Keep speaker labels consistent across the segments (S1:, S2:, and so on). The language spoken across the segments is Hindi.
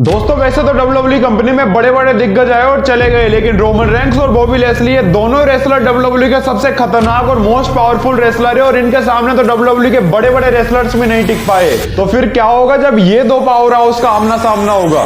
S1: दोस्तों वैसे तो WWE कंपनी में बड़े बड़े दिग्गज आए और चले गए, लेकिन रोमन रेंक्स और बॉबी लेस्ली ये दोनों रेसलर WWE के सबसे खतरनाक और मोस्ट पावरफुल रेसलर है और इनके सामने तो WWE के बड़े बड़े रेसलर्स भी नहीं टिक पाए। तो फिर क्या होगा जब ये दो पावर हाउस का आमना सामना होगा।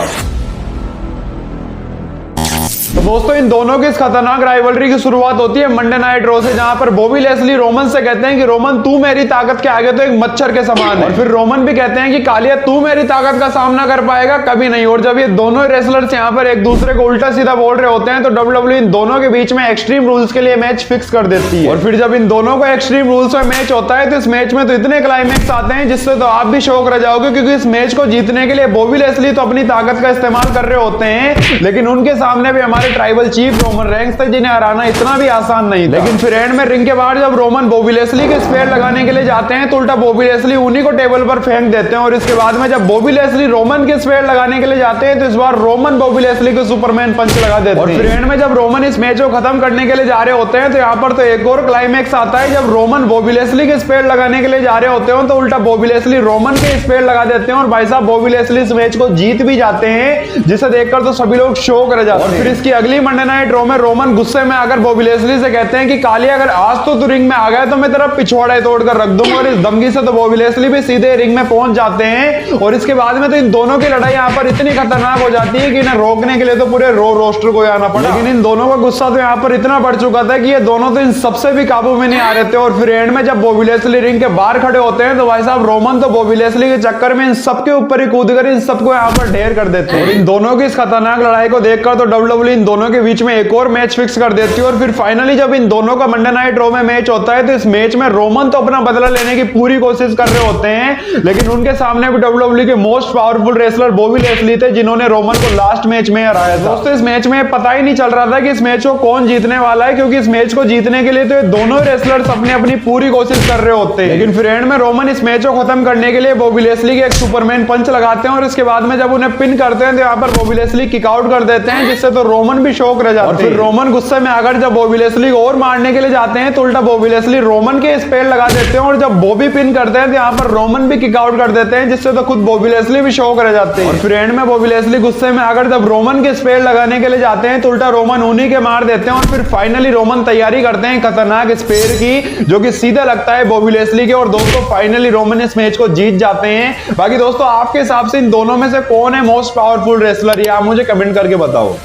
S1: तो दोस्तों इन दोनों की इस खतरनाक राइवलरी की शुरुआत होती है मंडे नाइट रॉ से, जहां पर बॉबी लेस्ली रोमन से कहते हैं कि रोमन तू मेरी ताकत के आगे तो एक मच्छर के समान है, और फिर रोमन भी कहते हैं कि कालिया तू मेरी ताकत का सामना कर पाएगा कभी नहीं। और जब ये दोनों रेसलर्स यहां पर एक दूसरे को उल्टा सीधा बोल रहे होते हैं तो WWE इन दोनों के बीच में एक्सट्रीम रूल्स के लिए मैच फिक्स कर देती है। और फिर जब इन दोनों को एक्सट्रीम रूल्स में मैच होता है तो इस मैच में तो इतने क्लाइमैक्स आते हैं जिससे तो आप भी शॉक रह जाओगे, क्योंकि इस मैच को जीतने के लिए बॉबी लेस्ली तो अपनी ताकत का इस्तेमाल कर रहे होते हैं, लेकिन उनके सामने भी हमारे ट्राइबल चीफ रोमन रेंक्स थे जिन्हें हराना इतना भी आसान नहीं था। लेकिन फिर एंड में रिंग के बाहर जब रोमन बॉबी लेस्ली के स्पेयर लगाने के लिए जाते हैं तो उल्टा बॉबी लेस्ली उन्हीं को टेबल पर फेंक देते हैं, और इसके बाद में जब बॉबी लेस्ली रोमन के स्पेयर लगाने के लिए जाते हैं तो इस बार रोमन बॉबी लेस्ली को सुपरमैन पंच लगा देते हैं। और फिर एंड में जब रोमन इस मैच को खत्म करने के लिए जा रहे होते हैं तो यहाँ पर तो एक और क्लाइमैक्स आता है जब रोमन बॉबी लेस्ली के स्पेयर लगाने के लिए जा रहे होते हैं तो उल्टा बॉबी लेस्ली रोमन के स्पेयर लगा देते हैं, और भाई साहब बॉबी लेस्ली इस मैच को जीत भी जाते हैं, जिसे देखकर तो सभी लोग शॉक रह जाते हैं। और फिर इसकी अगली मंडे नाइट रॉ में रोमन गुस्से में आकर बॉबी लेस्ली से कहते हैं कि काली अगर आज तो तू रिंग में आ गया तो मैं तेरा पिछवाड़ा तोड़कर रख दूंगा, और इस धमकी से तो बॉबी लेस्ली भी सीधे रिंग में पहुंच जाते हैं। और इसके बाद में तो इन दोनों की लड़ाई यहाँ पर इतनी खतरनाक हो जाती है कि इन्हें रोकने के लिए तो पूरे रो रोस्टर को आना पड़ा। लेकिन इन दोनों का गुस्सा तो यहाँ पर इतना बढ़ चुका था कि ये दोनों तो इन सबसे भी काबू में नहीं आ रहे थे। और फिर एंड में जब बॉबी लेस्ली रिंग के बाहर खड़े होते हैं तो भाई साहब रोमन तो बॉबी लेस्ली के चक्कर में इन सबके ऊपर ही कूद कर इन सबको यहाँ पर ढेर कर देते हैं। इन दोनों की इस खतरनाक लड़ाई को देखकर तो WWE इन दोनों के बीच में एक और मैच फिक्स कर देती है। और फिर फाइनली जब इन दोनों का मंडे नाइट रॉ में मैच होता है तो इस मैच में रोमन तो अपना बदला लेने की पूरी कोशिश कर रहे होते हैं, लेकिन उनके सामने भी WWE के most powerful wrestler Bobby Lashley थे जिन्होंने रोमन को लास्ट मैच में हराया था। दोस्तों इस मैच में पता ही नहीं चल रहा था कि इस मैच को कौन जीतने वाला है, क्योंकि इस मैच को जीतने के लिए तो ये दोनों रेसलर्स अपनी अपनी पूरी कोशिश कर रहे होते हैं। लेकिन फिर एंड में रोमन इस मैच को खत्म करने के लिए बॉबी लेस्ली के एक सुपरमैन पंच लगाते हैं, और इसके बाद में जब उन्हें पिन करते हैं तो यहाँ पर बॉबी लेस्ली किक आउट कर देते हैं, जिससे तो रोमन भी शॉक रह जाते हैं। और फिर रोमन गुस्से में आकर जब बॉबी लेस्ली को और मारने के लिए जाते हैं तो उल्टा बॉबी लेस्ली रोमन के स्पेयर लगा देते हैं, और जब बॉबी पिन करते हैं तो यहाँ पर रोमन भी किक आउट कर देते हैं, जिससे तो खुद बॉबी लेस्ली भी शॉक रह जाते हैं। और फिर एंड में बॉबी लेस्ली गुस्से में आकर जब रोमन के स्पेयर लगाने के लिए जाते हैं तो उल्टा रोमन उन्हीं के मार देते हैं, और फिर फाइनली रोमन तैयारी करते हैं खतरनाक स्पेयर की जो कि सीधा लगता है बॉबी लेस्ली के, और दोस्तों फाइनली रोमन इस मैच को जीत जाते हैं। बाकी दोस्तों आपके हिसाब से इन दोनों में से कौन है मोस्ट पावरफुल रेसलर, ये आप मुझे कमेंट करके बताओ।